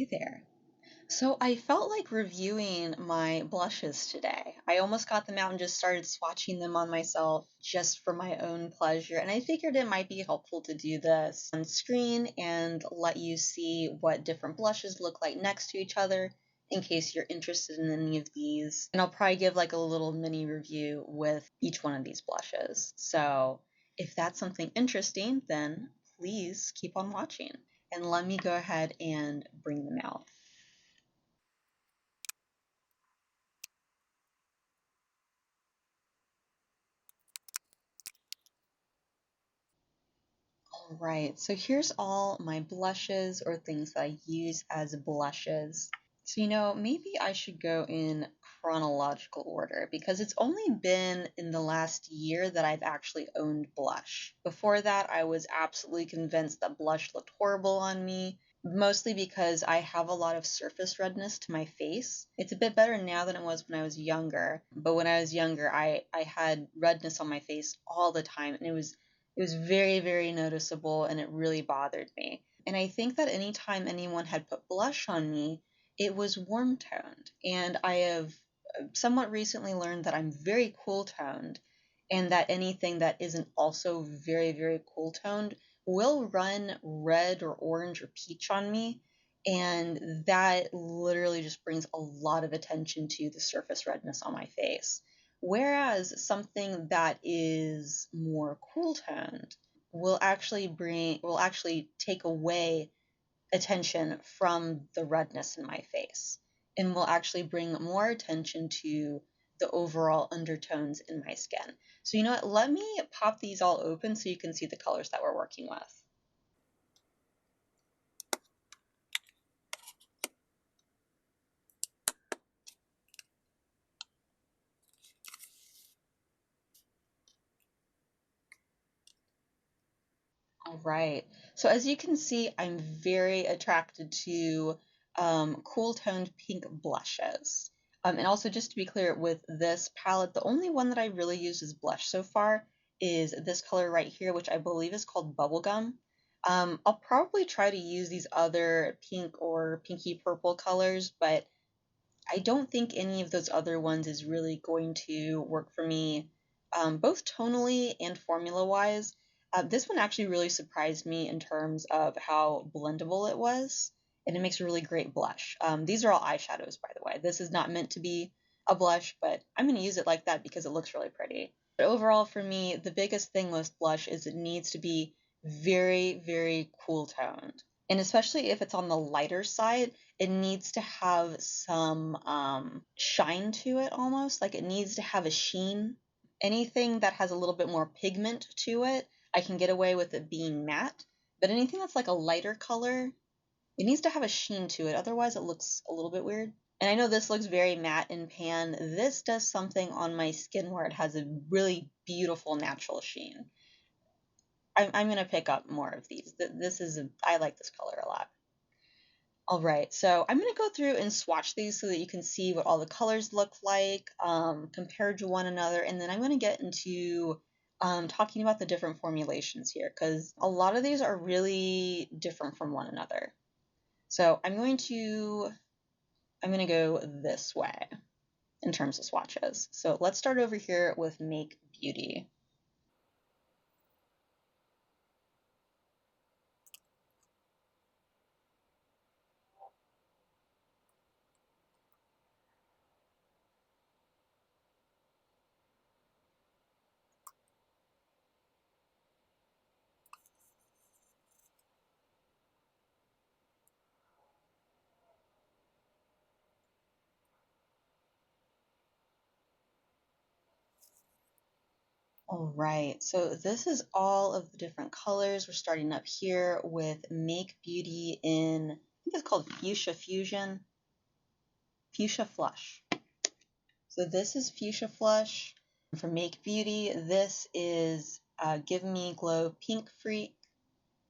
Hey there. So I felt like reviewing my blushes today. I almost got them out and just started swatching them on myself just for my own pleasure. And I figured it might be helpful to do this on screen and let you see what different blushes look like next to each other in case you're interested in any of these. And I'll probably give like a little mini review with each one of these blushes. So if that's something interesting, then please keep on watching. And let me go ahead and bring them out. All right, so here's all my blushes or things that I use as blushes. So, maybe I should go in chronological order because it's only been in the last year that I've actually owned blush. Before that, I was absolutely convinced that blush looked horrible on me, mostly because I have a lot of surface redness to my face. It's a bit better now than it was when I was younger, but when I was younger, I had redness on my face all the time, and it was very, very noticeable, and it really bothered me. And I think that anytime anyone had put blush on me, it was warm toned. And I have somewhat recently learned that I'm very cool toned, and that anything that isn't also very, very cool toned will run red or orange or peach on me. And that literally just brings a lot of attention to the surface redness on my face. Whereas something that is more cool toned will actually take away attention from the redness in my face and will actually bring more attention to the overall undertones in my skin. So you know what? Let me pop these all open so you can see the colors that we're working with. All right. So as you can see, I'm very attracted to cool toned pink blushes. And also, just to be clear, with this palette, the only one that I really used as blush so far is this color right here, which I believe is called Bubblegum. I'll probably try to use these other pink or pinky purple colors, but I don't think any of those other ones is really going to work for me, both tonally and formula-wise. This one actually really surprised me in terms of how blendable it was, and it makes a really great blush. These are all eyeshadows, by the way. This is not meant to be a blush, but I'm going to use it like that because it looks really pretty. But overall, for me, the biggest thing with blush is it needs to be very, very cool toned. And especially if it's on the lighter side, it needs to have some shine to it almost. Like it needs to have a sheen. Anything that has a little bit more pigment to it, I can get away with it being matte. But anything that's like a lighter color, it needs to have a sheen to it. Otherwise, it looks a little bit weird. And I know this looks very matte and pan. This does something on my skin where it has a really beautiful natural sheen. I'm going to pick up more of these. I like this color a lot. All right, so I'm going to go through and swatch these so that you can see what all the colors look like compared to one another. And then I'm going to get into talking about the different formulations here because a lot of these are really different from one another. So I'm going to go this way in terms of swatches. So let's start over here with Make Beauty. All right, so this is all of the different colors. We're starting up here with Make Beauty in, I think it's called Fuchsia Fusion, Fuchsia Flush. So this is Fuchsia Flush. For Make Beauty, this is Give Me Glow Pink Freak.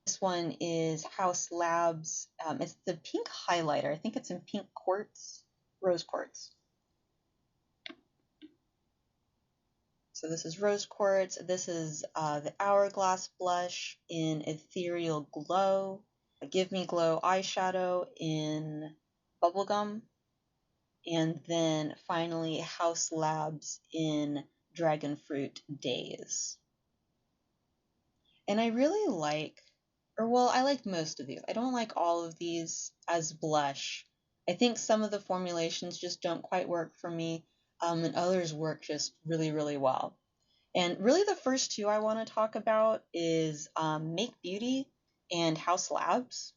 This one is House Labs. It's the pink highlighter. I think it's in pink quartz, rose quartz. So this is Rose Quartz. This is the Hourglass blush in Ethereal Glow. Give Me Glow eyeshadow in Bubblegum, and then finally Haus Labs in Dragon Fruit Daze. And I really like, or well, I like most of these. I don't like all of these as blush. I think some of the formulations just don't quite work for me, and others work just really, really well. And really the first two I want to talk about is Make Beauty and Haus Labs.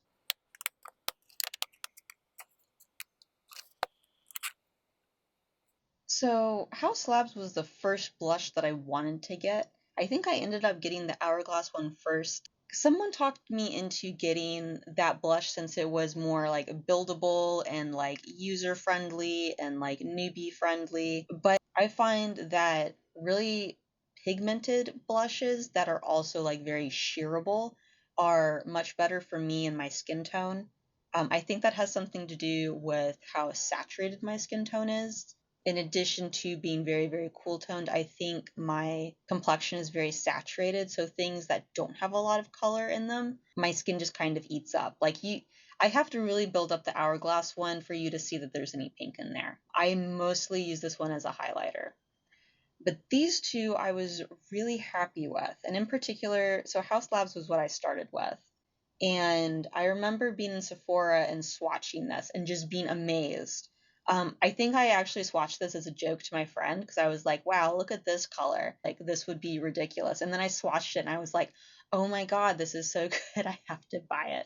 So Haus Labs was the first blush that I wanted to get. I think I ended up getting the Hourglass one first. Someone talked me into getting that blush since it was more like buildable and like user friendly and like newbie friendly. But I find that really pigmented blushes that are also like very sheerable are much better for me and my skin tone. I think that has something to do with how saturated my skin tone is. In addition to being very, very cool toned, I think my complexion is very saturated. So things that don't have a lot of color in them, my skin just kind of eats up. I have to really build up the Hourglass one for you to see that there's any pink in there. I mostly use this one as a highlighter. But these two I was really happy with. And in particular, so Haus Labs was what I started with. And I remember being in Sephora and swatching this and just being amazed. I think I actually swatched this as a joke to my friend because I was like, wow, look at this color. Like, this would be ridiculous. And then I swatched it and I was like, oh my God, this is so good. I have to buy it.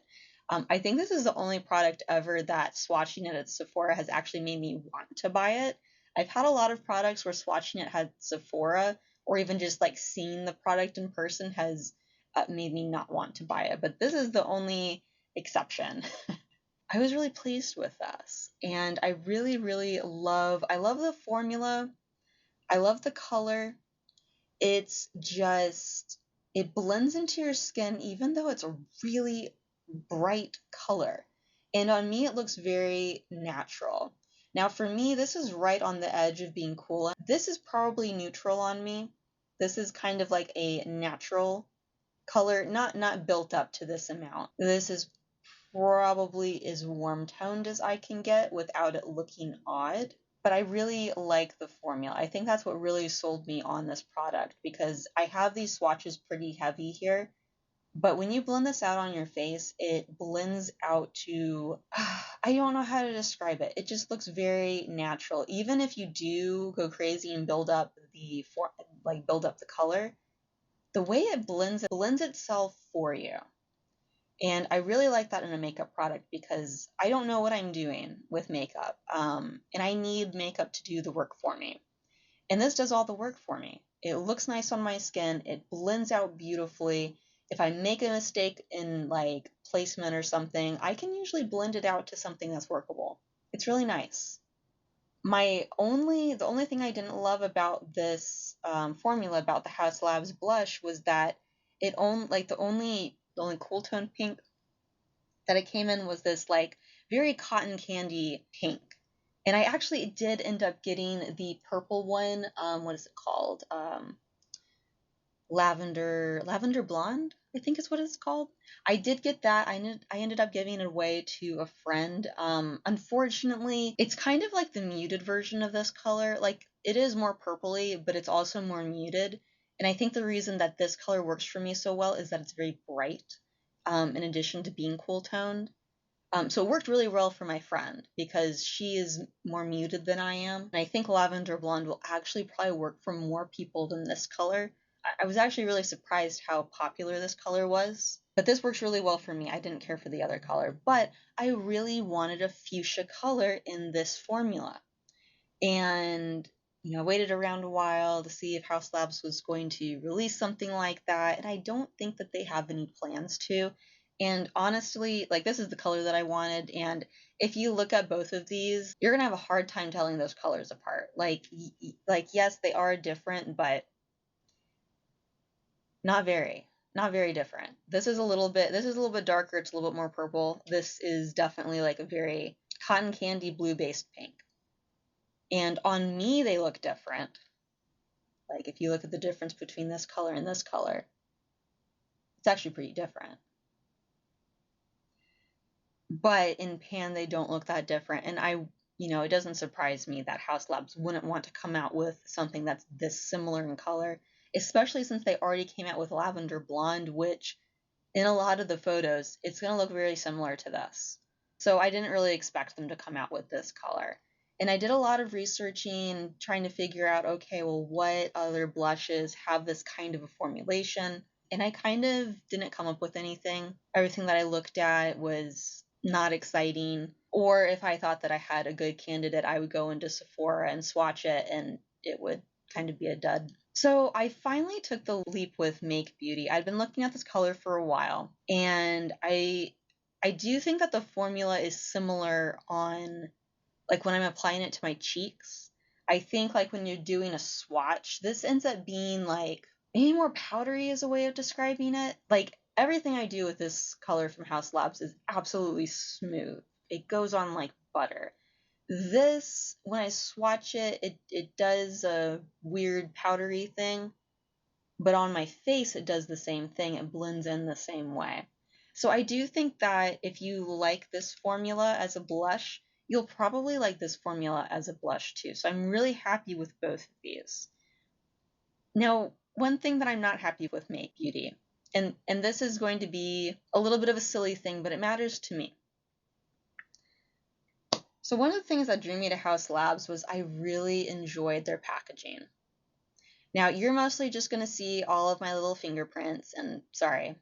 I think this is the only product ever that swatching it at Sephora has actually made me want to buy it. I've had a lot of products where swatching it at Sephora or even just like seeing the product in person has made me not want to buy it. But this is the only exception. I was really pleased with this. And I really, really I love the formula. I love the color. It's just, it blends into your skin even though it's a really bright color. And on me, it looks very natural. Now, for me, this is right on the edge of being cool. This is probably neutral on me. This is kind of like a natural color, not built up to this amount. This is probably as warm toned as I can get without it looking odd. But I really like the formula. I think that's what really sold me on this product because I have these swatches pretty heavy here. But when you blend this out on your face, it blends out to, I don't know how to describe it. It just looks very natural. Even if you do go crazy and build up the color, the way it blends itself for you. And I really like that in a makeup product because I don't know what I'm doing with makeup. And I need makeup to do the work for me. And this does all the work for me. It looks nice on my skin. It blends out beautifully. If I make a mistake in like placement or something, I can usually blend it out to something that's workable. It's really nice. The only thing I didn't love about this formula about the Haus Labs blush was that the only cool tone pink that it came in was this like very cotton candy pink. And I actually did end up getting the purple one. What is it called? Lavender blonde, I think is what it's called. I did get that. I ended up giving it away to a friend. Unfortunately, it's kind of like the muted version of this color. Like it is more purpley, but it's also more muted. And I think the reason that this color works for me so well is that it's very bright, in addition to being cool toned. So it worked really well for my friend because she is more muted than I am. And I think lavender blonde will actually probably work for more people than this color. I was actually really surprised how popular this color was. But this works really well for me. I didn't care for the other color, but I really wanted a fuchsia color in this formula. And I waited around a while to see if Haus Labs was going to release something like that, and I don't think that they have any plans to. And honestly, like this is the color that I wanted, and if you look at both of these, you're gonna have a hard time telling those colors apart. Like yes, they are different, but not very different. This is a little bit darker. It's a little bit more purple. This is definitely like a very cotton candy blue based pink. And on me, they look different. Like if you look at the difference between this color and this color, it's actually pretty different. but in pan they don't look that different. And it doesn't surprise me that Haus Labs wouldn't want to come out with something that's this similar in color, especially since they already came out with lavender blonde, which in a lot of the photos, it's going to look very similar to this. So I didn't really expect them to come out with this color. And I did a lot of researching, trying to figure out, okay, well, what other blushes have this kind of a formulation? And I kind of didn't come up with anything. Everything that I looked at was not exciting. Or if I thought that I had a good candidate, I would go into Sephora and swatch it, and it would kind of be a dud. So I finally took the leap with Make Beauty. I'd been looking at this color for a while, and I do think that the formula is similar on, like, when I'm applying it to my cheeks. I think, like, when you're doing a swatch, this ends up being like maybe more powdery is a way of describing it. Like, everything I do with this color from Haus Labs is absolutely smooth. It goes on like butter. This, when I swatch it does a weird powdery thing, but on my face it does the same thing. It blends in the same way. So I do think that if you like this formula as a blush, you'll probably like this formula as a blush too. So I'm really happy with both of these. Now, one thing that I'm not happy with Make Beauty, and this is going to be a little bit of a silly thing, but it matters to me. So one of the things that drew me to Haus Labs was I really enjoyed their packaging. Now, you're mostly just going to see all of my little fingerprints, and sorry,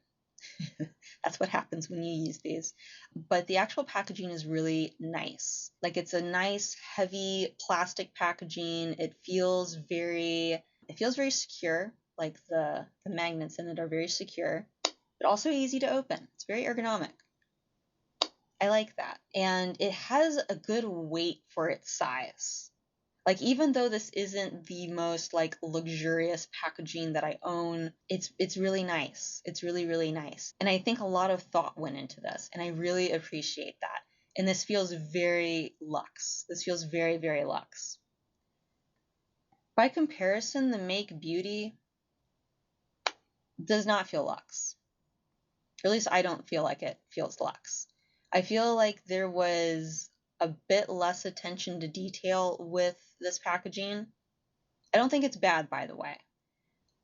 that's what happens when you use these. But the actual packaging is really nice. Like, it's a nice, heavy plastic packaging. It feels very secure. Like, the magnets in it are very secure, but also easy to open. It's very ergonomic. I like that. And it has a good weight for its size. Like, even though this isn't the most like luxurious packaging that I own, it's really nice. It's really, really nice. And I think a lot of thought went into this, and I really appreciate that. And this feels very luxe. This feels very, very luxe. By comparison, the Make Beauty does not feel luxe. Or at least I don't feel like it feels luxe. I feel like there was a bit less attention to detail with this packaging. I don't think it's bad, by the way,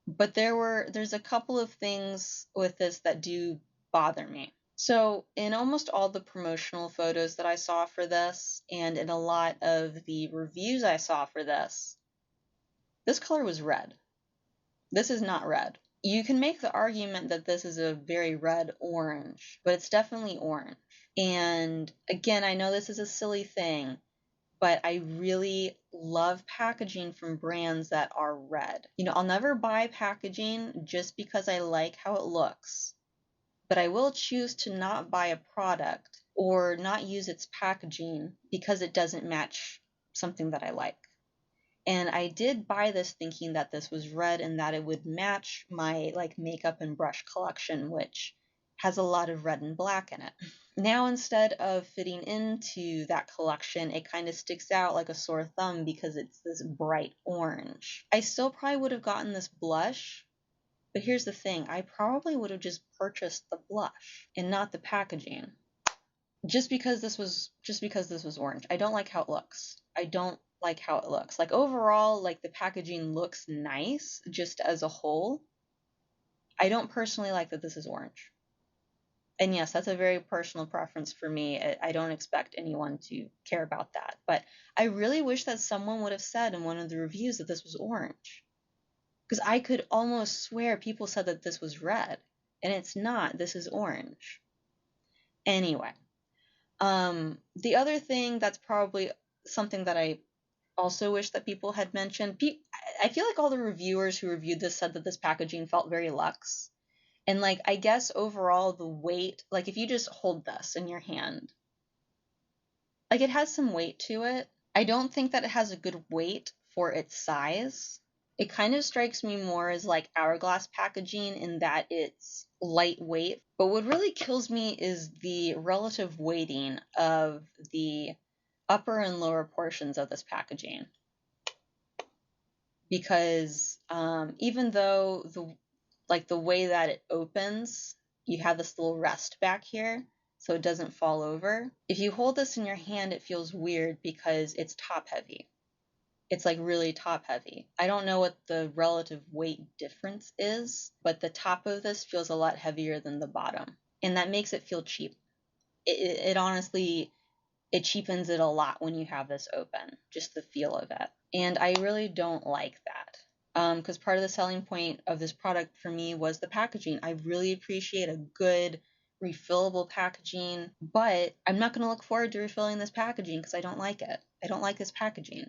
but there's a couple of things with this that do bother me. So in almost all the promotional photos that I saw for this, and in a lot of the reviews I saw for this color was red. This is not red. You can make the argument that this is a very red orange, but it's definitely orange. And again, I know this is a silly thing, but I really love packaging from brands that are red. I'll never buy packaging just because I like how it looks, but I will choose to not buy a product or not use its packaging because it doesn't match something that I like. And I did buy this thinking that this was red and that it would match my like makeup and brush collection, which has a lot of red and black in it. Now, instead of fitting into that collection, it kind of sticks out like a sore thumb because it's this bright orange. I still probably would have gotten this blush, but here's the thing, I probably would have just purchased the blush and not the packaging. Just because this was orange. I don't like how it looks. I don't like how it looks. Like, overall, like, the packaging looks nice just as a whole. I don't personally like that this is orange. And yes, that's a very personal preference for me. I don't expect anyone to care about that. But I really wish that someone would have said in one of the reviews that this was orange. Because I could almost swear people said that this was red. And it's not. This is orange. Anyway. The other thing that's probably something that I also wish that people had mentioned, I feel like all the reviewers who reviewed this said that this packaging felt very luxe. And like, I guess overall the weight, like if you just hold this in your hand, like it has some weight to it. I don't think that it has a good weight for its size. It kind of strikes me more as like Hourglass packaging in that it's lightweight. But what really kills me is the relative weighting of the upper and lower portions of this packaging. Because even though the way that it opens, you have this little rest back here. so it doesn't fall over. If you hold this in your hand, it feels weird because it's top heavy. It's like really top heavy. I don't know what the relative weight difference is, but the top of this feels a lot heavier than the bottom. And that makes it feel cheap. It honestly, it cheapens it a lot when you have this open, just the feel of it. And I really don't like that. Because part of the selling point of this product for me was the packaging. I really appreciate a good refillable packaging, but I'm not going to look forward to refilling this packaging because I don't like it. I don't like this packaging.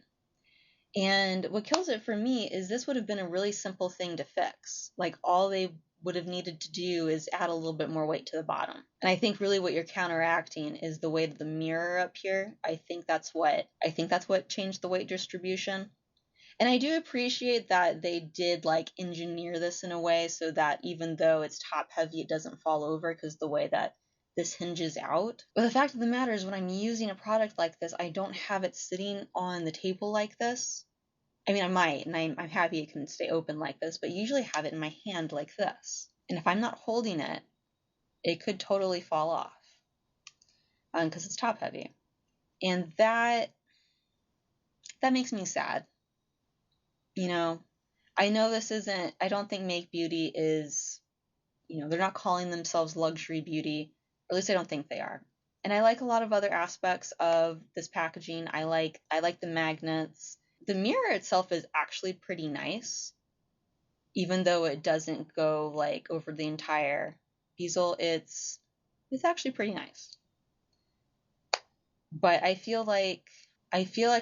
And what kills it for me is this would have been a really simple thing to fix. Like all they would have needed to do is add a little bit more weight to the bottom. And I think really what you're counteracting is the weight of the mirror up here. I think that's what changed the weight distribution. And I do appreciate that they did like engineer this in a way so that even though it's top heavy, it doesn't fall over because the way that this hinges out. But the fact of the matter is when I'm using a product like this, I don't have it sitting on the table like this. I mean, I might, and I'm happy it can stay open like this, but usually have it in my hand like this. And if I'm not holding it, it could totally fall off because it's top heavy. And that makes me sad. You know, I know this isn't, I don't think Make Beauty is, they're not calling themselves luxury beauty, or at least I don't think they are. And I like a lot of other aspects of this packaging. I like the magnets. The mirror itself is actually pretty nice, even though it doesn't go like over the entire easel. It's actually pretty nice. But I feel like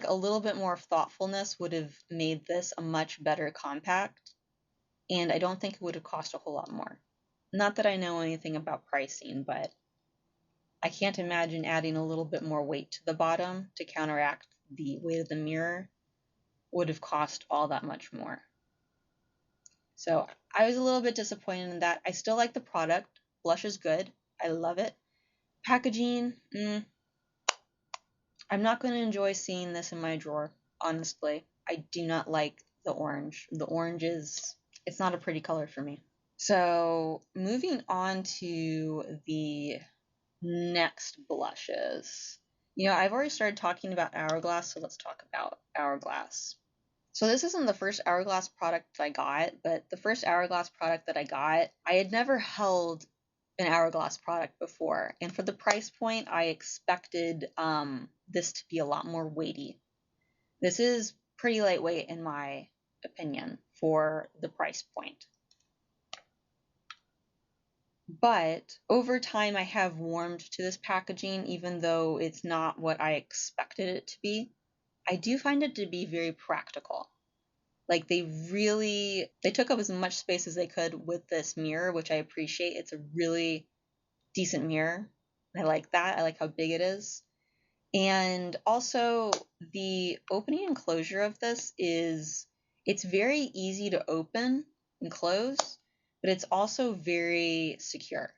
a little bit more thoughtfulness would have made this a much better compact, and I don't think it would have cost a whole lot more. Not that I know anything about pricing, but I can't imagine adding a little bit more weight to the bottom to counteract the weight of the mirror would have cost all that much more. So I was a little bit disappointed in that. I still like the product. Blush is good. I love it. Packaging, I'm not going to enjoy seeing this in my drawer, honestly. I do not like the orange. The orange it's not a pretty color for me. So moving on to the next blushes. I've already started talking about Hourglass, so let's talk about Hourglass. So this isn't the first Hourglass product I got, but the first Hourglass product that I got, I had never held an Hourglass product before. And for the price point, I expected this to be a lot more weighty. This is pretty lightweight in my opinion for the price point. But over time, I have warmed to this packaging, even though it's not what I expected it to be. I do find it to be very practical. Like they took up as much space as they could with this mirror, which I appreciate. It's a really decent mirror. I like that. I like how big it is. And also the opening and closure of this it's very easy to open and close, but it's also very secure.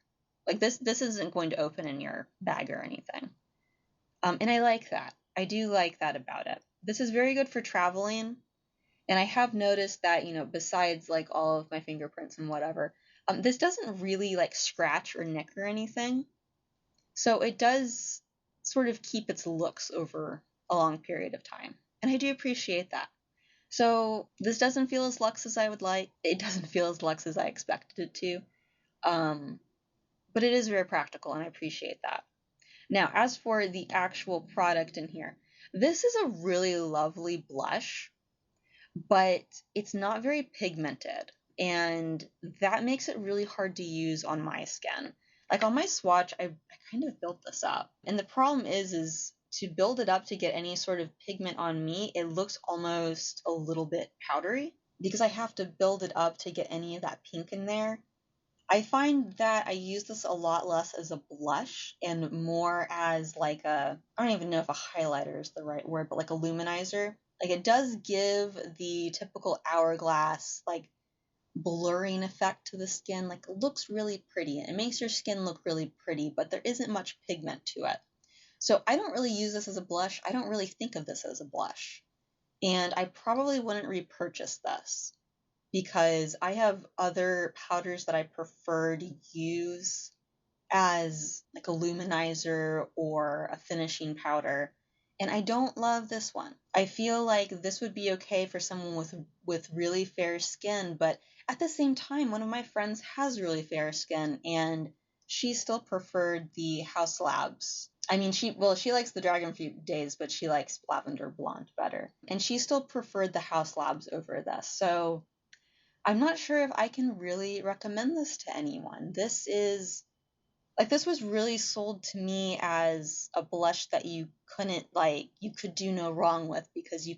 Like this isn't going to open in your bag or anything. And I like that. I do like that about it. This is very good for traveling. And I have noticed that, besides like all of my fingerprints and whatever, this doesn't really like scratch or nick or anything. So it does sort of keep its looks over a long period of time. And I do appreciate that. So this doesn't feel as luxe as I would like. It doesn't feel as luxe as I expected it to. But it is very practical and I appreciate that. Now, as for the actual product in here, this is a really lovely blush, but it's not very pigmented. And that makes it really hard to use on my skin. Like on my swatch, I kind of built this up. And the problem is to build it up to get any sort of pigment on me, it looks almost a little bit powdery because I have to build it up to get any of that pink in there. I find that I use this a lot less as a blush and more as like I don't even know if a highlighter is the right word, but like a luminizer. Like it does give the typical Hourglass like blurring effect to the skin. Like it looks really pretty. It makes your skin look really pretty, but there isn't much pigment to it. So I don't really use this as a blush. I don't really think of this as a blush. And I probably wouldn't repurchase this because I have other powders that I prefer to use as like a luminizer or a finishing powder. And I don't love this one. I feel like this would be okay for someone with really fair skin, but at the same time, one of my friends has really fair skin and she still preferred the House Labs. I mean, she likes the Dragon Fruit Daze, but she likes Lavender Blonde better. And she still preferred the House Labs over this. So I'm not sure if I can really recommend this to anyone. This was really sold to me as a blush that you could do no wrong with, because you're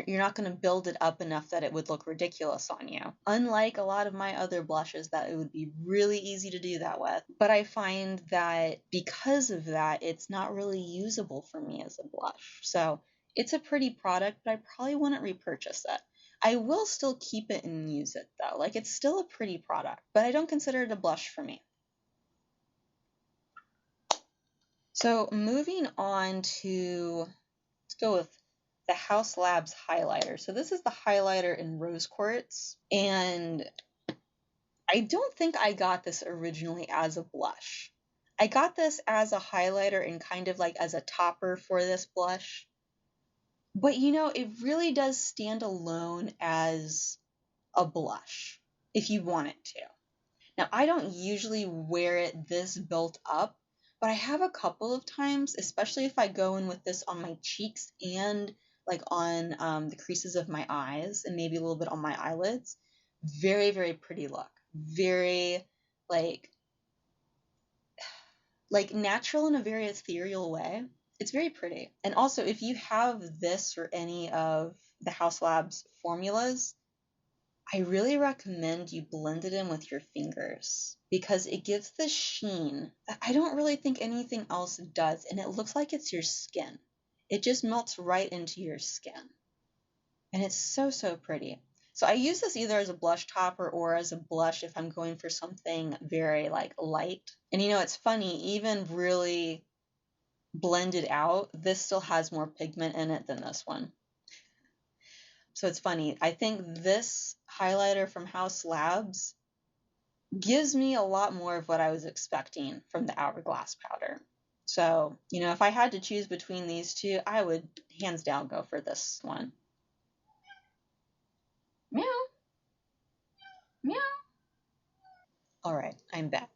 not going to build it up enough that it would look ridiculous on you. Unlike a lot of my other blushes that it would be really easy to do that with. But I find that because of that, it's not really usable for me as a blush. So it's a pretty product, but I probably wouldn't repurchase it. I will still keep it and use it though. Like, it's still a pretty product, but I don't consider it a blush for me. So moving on to, let's go with the Haus Labs highlighter. So this is the highlighter in Rose Quartz, and I don't think I got this originally as a blush. I got this as a highlighter and kind of like as a topper for this blush. But it really does stand alone as a blush if you want it to. Now, I don't usually wear it this built up, but I have a couple of times, especially if I go in with this on my cheeks and like on the creases of my eyes and maybe a little bit on my eyelids. Very, very pretty look. Very like natural in a very ethereal way. It's very pretty. And also, if you have this or any of the Haus Labs formulas, I really recommend you blend it in with your fingers because it gives the sheen that I don't really think anything else does, and it looks like it's your skin. It just melts right into your skin. And it's so, so pretty. So I use this either as a blush topper or as a blush if I'm going for something very light. And it's funny, even really blended out, this still has more pigment in it than this one. So it's funny. I think this highlighter from Haus Labs gives me a lot more of what I was expecting from the Hourglass powder. So, if I had to choose between these two, I would hands down go for this one. Meow. Meow. All right, I'm back.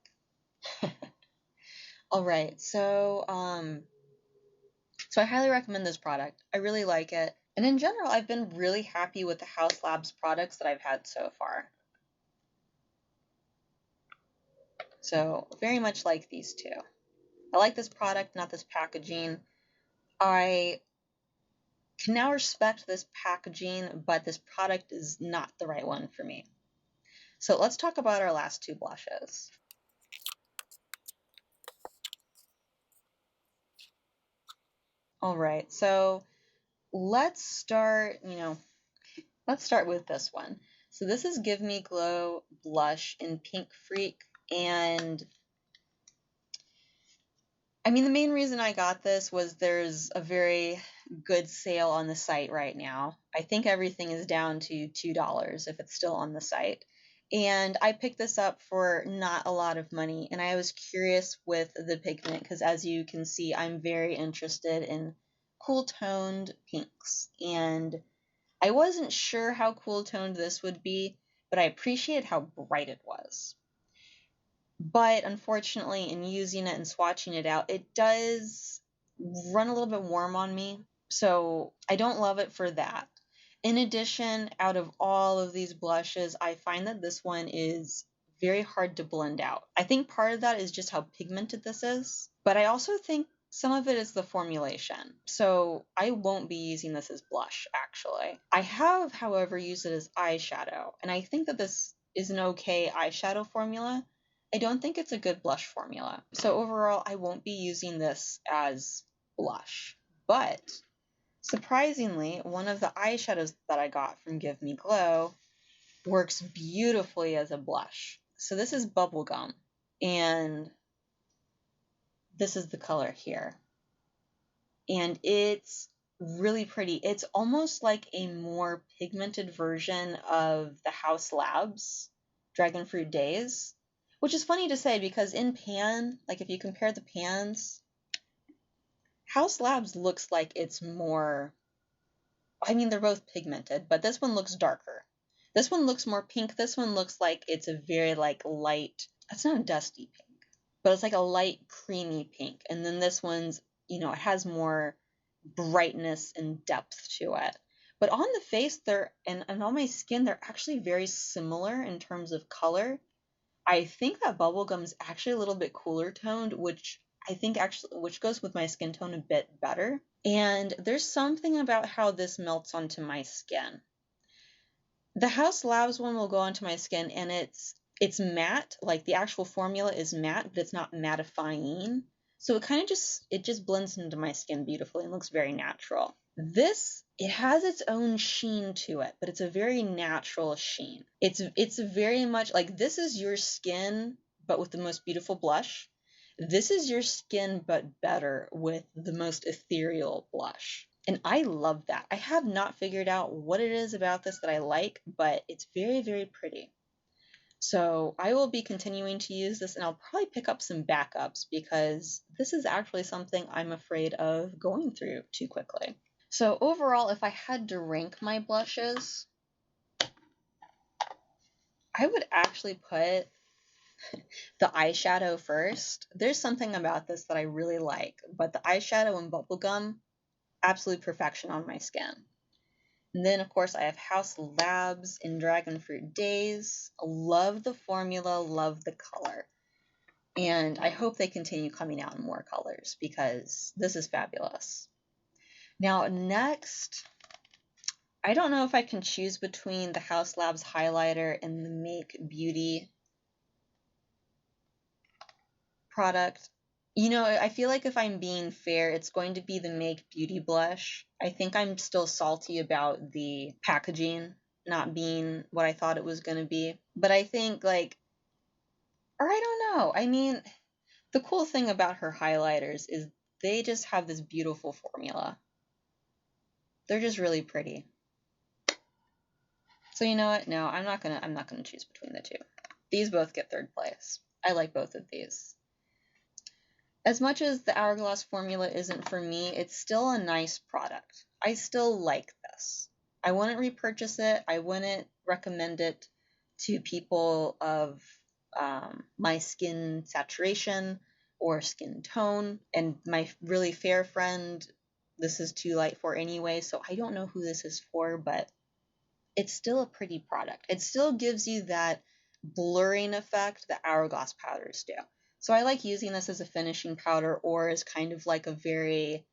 All right, so I highly recommend this product. I really like it. And in general, I've been really happy with the Haus Labs products that I've had so far. So very much like these two. I like this product, not this packaging. I can now respect this packaging, but this product is not the right one for me. So let's talk about our last two blushes. All right, so let's start with this one. So this is Give Me Glow blush in Pink Freak, and I mean, the main reason I got this was there's a very good sale on the site right now. I think everything is down to $2 if it's still on the site. And I picked this up for not a lot of money, and I was curious with the pigment because, as you can see, I'm very interested in cool toned pinks. And I wasn't sure how cool toned this would be, but I appreciated how bright it was. But unfortunately, in using it and swatching it out, it does run a little bit warm on me. So I don't love it for that. In addition, out of all of these blushes, I find that this one is very hard to blend out. I think part of that is just how pigmented this is, but I also think some of it is the formulation. So I won't be using this as blush, actually. I have, however, used it as eyeshadow, and I think that this is an okay eyeshadow formula. I don't think it's a good blush formula. So overall, I won't be using this as blush. But surprisingly, one of the eyeshadows that I got from Give Me Glow works beautifully as a blush. So this is Bubblegum, and this is the color here. And it's really pretty. It's almost like a more pigmented version of the Haus Labs Dragon Fruit Daze, Which is funny to say because in pan, like if you compare the pans, House Labs looks like it's more, I mean, they're both pigmented, but this one looks darker. This one looks more pink. This one looks like it's a very like light, it's not a dusty pink, but it's like a light creamy pink. And then this one's, you know, it has more brightness and depth to it. But on the face, and on my skin, they're actually very similar in terms of color. I think that Bubblegum is actually a little bit cooler toned, which I think actually, which goes with my skin tone a bit better. And there's something about how this melts onto my skin. The House Labs one will go onto my skin and it's matte, like the actual formula is matte, but it's not mattifying. So it kind of just blends into my skin beautifully and looks very natural. This, it has its own sheen to it, but it's a very natural sheen. It's very much like this is your skin, but with the most beautiful blush. This is your skin, but better with the most ethereal blush. And I love that. I have not figured out what it is about this that I like, but it's very, very pretty. So I will be continuing to use this and I'll probably pick up some backups because this is actually something I'm afraid of going through too quickly. So overall, if I had to rank my blushes, I would actually put the eyeshadow first. There's something about this that I really like, but the eyeshadow and Bubblegum, absolute perfection on my skin. And then, of course, I have House Labs in Dragon Fruit Daze. Love the formula, love the color. And I hope they continue coming out in more colors because this is fabulous. Now, next, I don't know if I can choose between the House Labs highlighter and the Make Beauty product. You know, I feel like if I'm being fair, it's going to be the Make Beauty blush. I think I'm still salty about the packaging not being what I thought it was going to be. But I think like, or I don't know. I mean, the cool thing about her highlighters is they just have this beautiful formula. They're just really pretty. So you know what? No, I'm not gonna choose between the two. These both get third place. I like both of these. As much as the Hourglass formula isn't for me, it's still a nice product. I still like this. I wouldn't repurchase it. I wouldn't recommend it to people of my skin saturation or skin tone. And my really fair friend, this is too light for anyway, so I don't know who this is for, but it's still a pretty product. It still gives you that blurring effect that Hourglass powders do. So I like using this as a finishing powder or as kind of like a very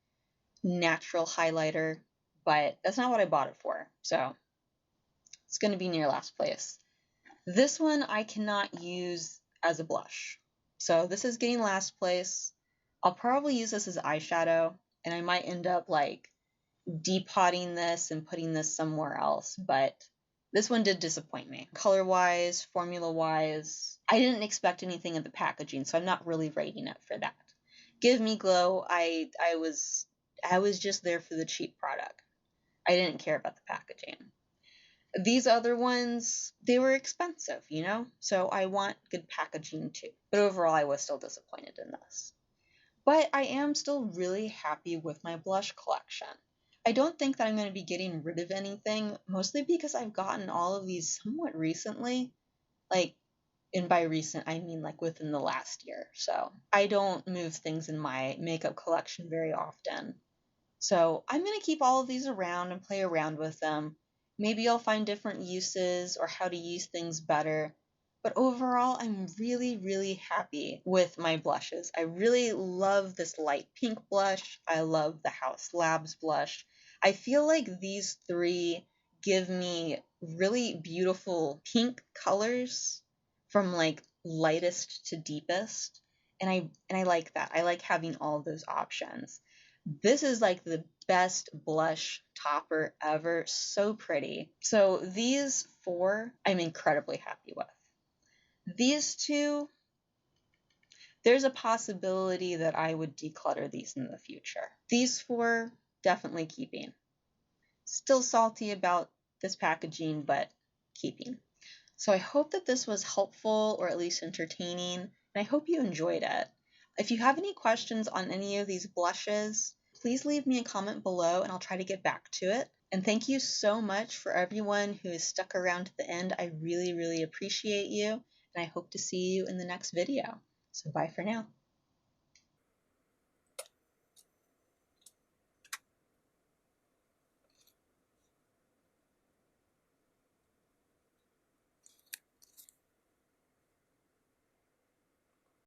natural highlighter, but that's not what I bought it for. So it's going to be near last place. This one I cannot use as a blush. So this is getting last place. I'll probably use this as eyeshadow, and I might end up like depotting this and putting this somewhere else, but this one did disappoint me. Color-wise, formula-wise, I didn't expect anything in the packaging, so I'm not really rating it for that. Give Me Glow, I was just there for the cheap product. I didn't care about the packaging. These other ones, they were expensive, you know? So I want good packaging too. But overall, I was still disappointed in this. But I am still really happy with my blush collection. I don't think that I'm going to be getting rid of anything, mostly because I've gotten all of these somewhat recently. Like, and by recent, I mean like within the last year. So I don't move things in my makeup collection very often. So I'm going to keep all of these around and play around with them. Maybe I'll find different uses or how to use things better. But overall, I'm really, really happy with my blushes. I really love this light pink blush. I love the House Labs blush. I feel like these three give me really beautiful pink colors from like lightest to deepest. And I like that. I like having all those options. This is like the best blush topper ever. So pretty. So these four, I'm incredibly happy with. These two, there's a possibility that I would declutter these in the future. These four, definitely keeping. Still salty about this packaging, but keeping. So I hope that this was helpful or at least entertaining, and I hope you enjoyed it. If you have any questions on any of these blushes, please leave me a comment below and I'll try to get back to it. And thank you so much for everyone who has stuck around to the end. I really, really appreciate you, and I hope to see you in the next video. So bye for now.